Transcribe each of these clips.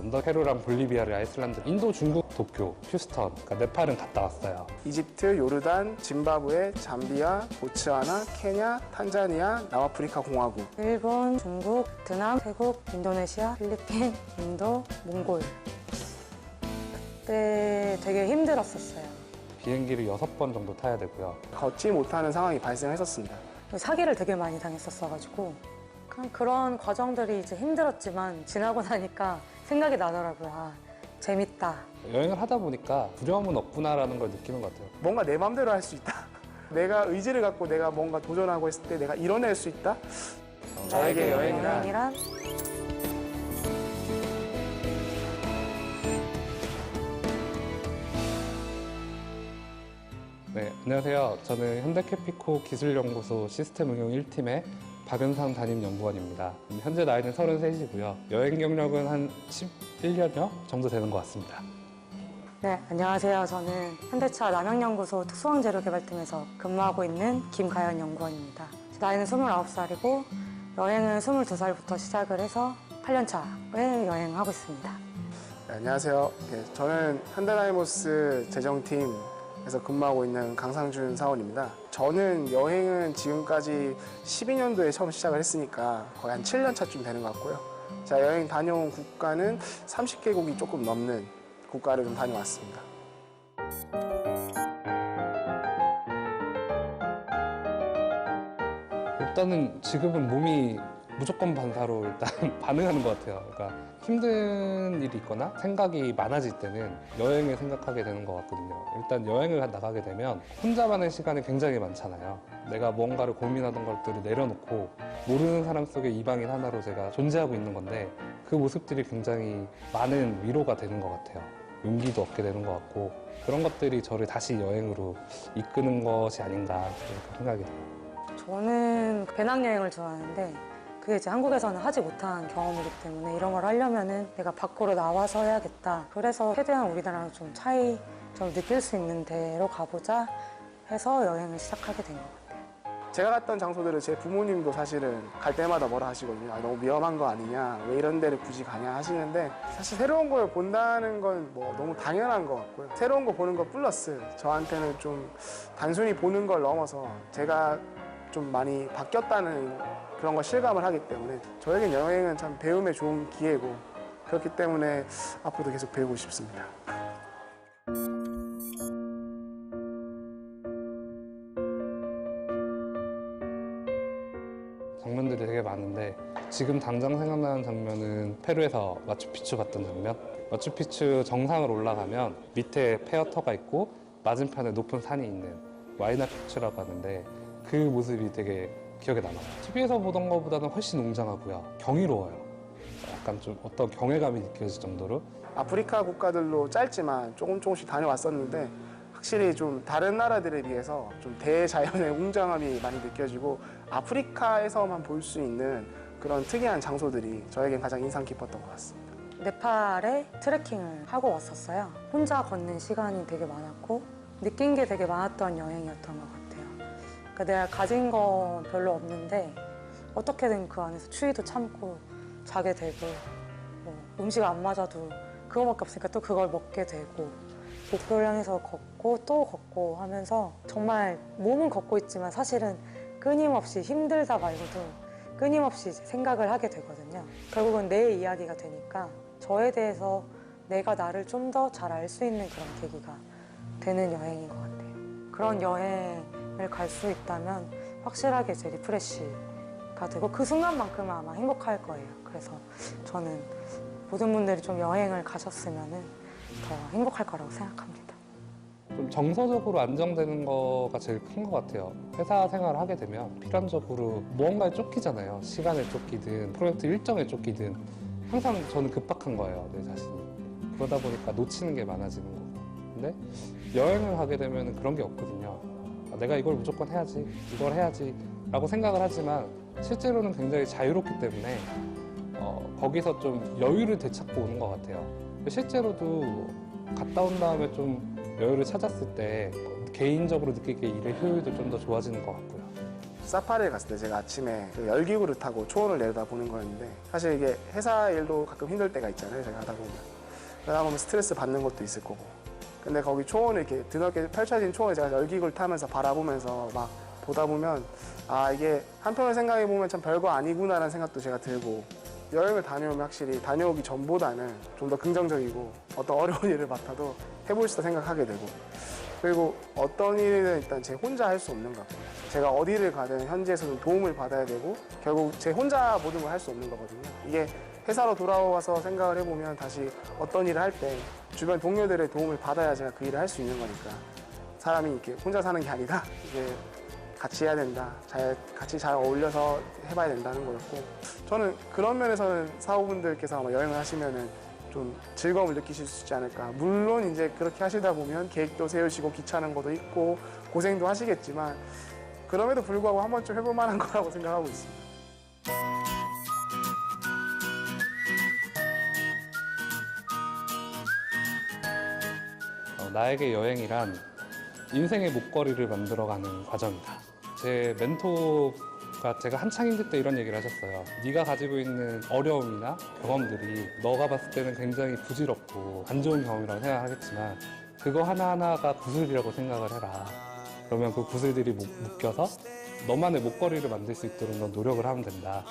런던, 페루랑 볼리비아를 아이슬란드, 인도, 중국, 도쿄, 휴스턴, 그러니까 네팔은 갔다 왔어요. 이집트, 요르단, 짐바브웨, 잠비아, 보츠와나, 케냐, 탄자니아, 남아프리카 공화국. 일본, 중국, 베트남, 태국, 인도네시아, 필리핀, 인도, 몽골. 그때 되게 힘들었었어요. 비행기를 6번 정도 타야 되고요. 걷지 못하는 상황이 발생했었습니다. 사기를 되게 많이 당했었어가지고 그런 과정들이 이제 힘들었지만 지나고 나니까 생각이 나더라고요. 아, 재밌다. 여행을 하다 보니까 두려움은 없구나라는 걸 느끼는 것 같아요. 뭔가 내 맘대로 할 수 있다. 내가 의지를 갖고 내가 뭔가 도전하고 했을 때 내가 이뤄낼 수 있다. 저에게 여행이란 네, 안녕하세요. 저는 현대캐피코 기술연구소 시스템 응용 1팀의 박은상 담임연구원입니다. 현재 나이는 33이고요. 여행 경력은 한 11년여 정도 되는 것 같습니다. 네, 안녕하세요. 저는 현대차 남양연구소 특수화재료개발팀에서 근무하고 있는 김가연 연구원입니다. 나이는 29살이고 여행은 22살부터 시작을 해서 8년차에 여행하고 있습니다. 네, 안녕하세요. 저는 현대다이모스 재정팀에서 근무하고 있는 강상준 사원입니다. 저는 여행은 지금까지 12년도에 처음 시작을 했으니까 거의 한 7년 차쯤 되는 것 같고요. 제가 여행 다녀온 국가는 30개국이 조금 넘는 국가를 좀 다녀왔습니다. 일단은 지금은 몸이 무조건 반사로 일단 반응하는 것 같아요. 그러니까 힘든 일이 있거나 생각이 많아질 때는 여행을 생각하게 되는 것 같거든요. 일단 여행을 나가게 되면 혼자만의 시간이 굉장히 많잖아요. 내가 뭔가를 고민하던 것들을 내려놓고 모르는 사람 속에 이방인 하나로 제가 존재하고 있는 건데 그 모습들이 굉장히 많은 위로가 되는 것 같아요. 용기도 얻게 되는 것 같고 그런 것들이 저를 다시 여행으로 이끄는 것이 아닌가 그렇게 생각이 돼요. 저는 배낭여행을 좋아하는데 그게 이제 한국에서는 하지 못한 경험이기 때문에 이런 걸 하려면은 내가 밖으로 나와서 해야겠다. 그래서 최대한 우리나라랑 좀 차이 좀 느낄 수 있는 데로 가보자 해서 여행을 시작하게 된 것 같아요. 제가 갔던 장소들을 제 부모님도 사실은 갈 때마다 뭐라 하시거든요. 아, 너무 위험한 거 아니냐, 왜 이런 데를 굳이 가냐 하시는데 사실 새로운 걸 본다는 건 뭐 너무 당연한 것 같고요. 새로운 거 보는 것 플러스 저한테는 좀 단순히 보는 걸 넘어서 제가 좀 많이 바뀌었다는 그런 걸 실감을 하기 때문에 저에겐 여행은 참 배움에 좋은 기회고 그렇기 때문에 앞으로도 계속 배우고 싶습니다. 장면들이 되게 많은데 지금 당장 생각나는 장면은 페루에서 마추픽추 갔던 장면. 마추픽추 정상을 올라가면 밑에 페어터가 있고 맞은편에 높은 산이 있는 와이나픽추라고 하는데 그 모습이 되게 기억에 남아요. TV에서 보던 것보다는 훨씬 웅장하고요. 경이로워요. 약간 좀 어떤 경외감이 느껴질 정도로. 아프리카 국가들로 짧지만 조금씩 다녀왔었는데 확실히 좀 다른 나라들에 비해서 좀 대자연의 웅장함이 많이 느껴지고 아프리카에서만 볼 수 있는 그런 특이한 장소들이 저에겐 가장 인상 깊었던 것 같습니다. 네팔에 트레킹을 하고 왔었어요. 혼자 걷는 시간이 되게 많았고 느낀 게 되게 많았던 여행이었던 것 같아요. 그러니까 내가 가진 건 별로 없는데 어떻게든 그 안에서 추위도 참고 자게 되고 뭐 음식 안 맞아도 그거밖에 없으니까 또 그걸 먹게 되고 목표를 향해서 걷고 또 걷고 하면서 정말 몸은 걷고 있지만 사실은 끊임없이 힘들다 말고도 끊임없이 생각을 하게 되거든요. 결국은 내 이야기가 되니까 저에 대해서 내가 나를 좀 더 잘 알 수 있는 그런 계기가 되는 여행인 것 같아요. 그런 여행을 갈 수 있다면 확실하게 제 리프레시가 되고 그 순간만큼은 아마 행복할 거예요. 그래서 저는 모든 분들이 좀 여행을 가셨으면 더 행복할 거라고 생각합니다. 좀 정서적으로 안정되는 거가 제일 큰 것 같아요. 회사 생활을 하게 되면 필연적으로 무언가에 쫓기잖아요. 시간에 쫓기든 프로젝트 일정에 쫓기든 항상 저는 급박한 거예요. 내 자신이. 그러다 보니까 놓치는 게 많아지는 거고. 근데 여행을 가게 되면 그런 게 없거든요. 아, 내가 이걸 무조건 해야지, 이걸 해야지 라고 생각을 하지만 실제로는 굉장히 자유롭기 때문에 거기서 좀 여유를 되찾고 오는 것 같아요. 실제로도 갔다 온 다음에 좀 여유를 찾았을 때 개인적으로 느끼기에 일의 효율도 좀 더 좋아지는 것 같고요. 사파리를 갔을 때 제가 아침에 그 열기구를 타고 초원을 내려다보는 거였는데 사실 이게 회사 일도 가끔 힘들 때가 있잖아요. 제가 하다 보면. 그러다 보면 스트레스 받는 것도 있을 거고. 근데 거기 초원을 이렇게 드넓게 펼쳐진 초원을 제가 열기구를 타면서 바라보면서 막 보다 보면 아 이게 한편으로 생각해 보면 참 별거 아니구나라는 생각도 제가 들고 여행을 다녀오면 확실히 다녀오기 전보다는 좀 더 긍정적이고 어떤 어려운 일을 맡아도 해볼 수 있다 생각하게 되고 그리고 어떤 일은 일단 제 혼자 할 수 없는 것 같아요. 제가 어디를 가든 현지에서는 도움을 받아야 되고 결국 제 혼자 모든 걸 할 수 없는 거거든요. 이게 회사로 돌아와서 생각을 해보면 다시 어떤 일을 할 때 주변 동료들의 도움을 받아야 제가 그 일을 할 수 있는 거니까 사람이 이렇게 혼자 사는 게 아니라 이제 같이 해야 된다. 같이 잘 어울려서 해봐야 된다는 거였고 저는 그런 면에서는 사호분들께서 아마 여행을 하시면은 좀 즐거움을 느끼실 수 있지 않을까. 물론 이제 그렇게 하시다 보면 계획도 세우시고 귀찮은 것도 있고 고생도 하시겠지만 그럼에도 불구하고 한 번쯤 해볼 만한 거라고 생각하고 있습니다. 나에게 여행이란 인생의 목걸이를 만들어가는 과정이다. 제 멘토가 제가 한창 힘들 때 이런 얘기를 하셨어요. 네가 가지고 있는 어려움이나 경험들이 너가 봤을 때는 굉장히 부질없고 안 좋은 경험이라고 생각하겠지만 그거 하나하나가 구슬이라고 생각을 해라. 그러면 그 구슬들이 묶여서 너만의 목걸이를 만들 수 있도록 넌 노력을 하면 된다.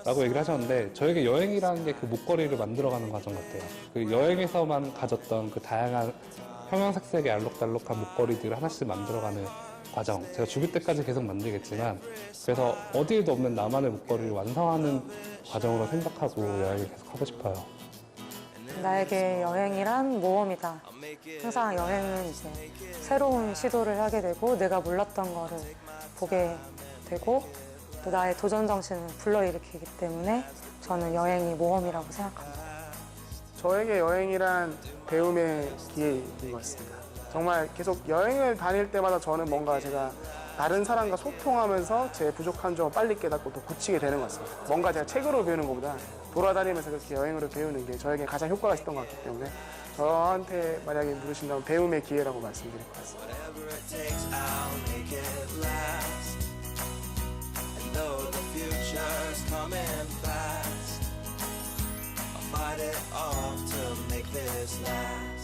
라고 얘기를 하셨는데 저에게 여행이라는 게 그 목걸이를 만들어가는 과정 같아요. 그 여행에서만 가졌던 그 다양한 형형색색의 알록달록한 목걸이들을 하나씩 만들어가는 과정. 제가 죽을 때까지 계속 만들겠지만 그래서 어디에도 없는 나만의 목걸이를 완성하는 과정으로 생각하고 여행을 계속 하고 싶어요. 나에게 여행이란 모험이다. 항상 여행은 이제 새로운 시도를 하게 되고 내가 몰랐던 거를 보게 되고 또 나의 도전 정신을 불러일으키기 때문에 저는 여행이 모험이라고 생각합니다. 저에게 여행이란 배움의 기회인 것 같습니다. 정말 계속 여행을 다닐 때마다 저는 뭔가 제가 다른 사람과 소통하면서 제 부족한 점을 빨리 깨닫고 또 고치게 되는 것 같습니다. 뭔가 제가 책으로 배우는 것보다 돌아다니면서 그렇게 여행으로 배우는 게 저에게 가장 효과가 있었던 것 같기 때문에 저한테 만약에 물으신다면 배움의 기회라고 말씀드릴 것 같습니다. Fight it off to make this last.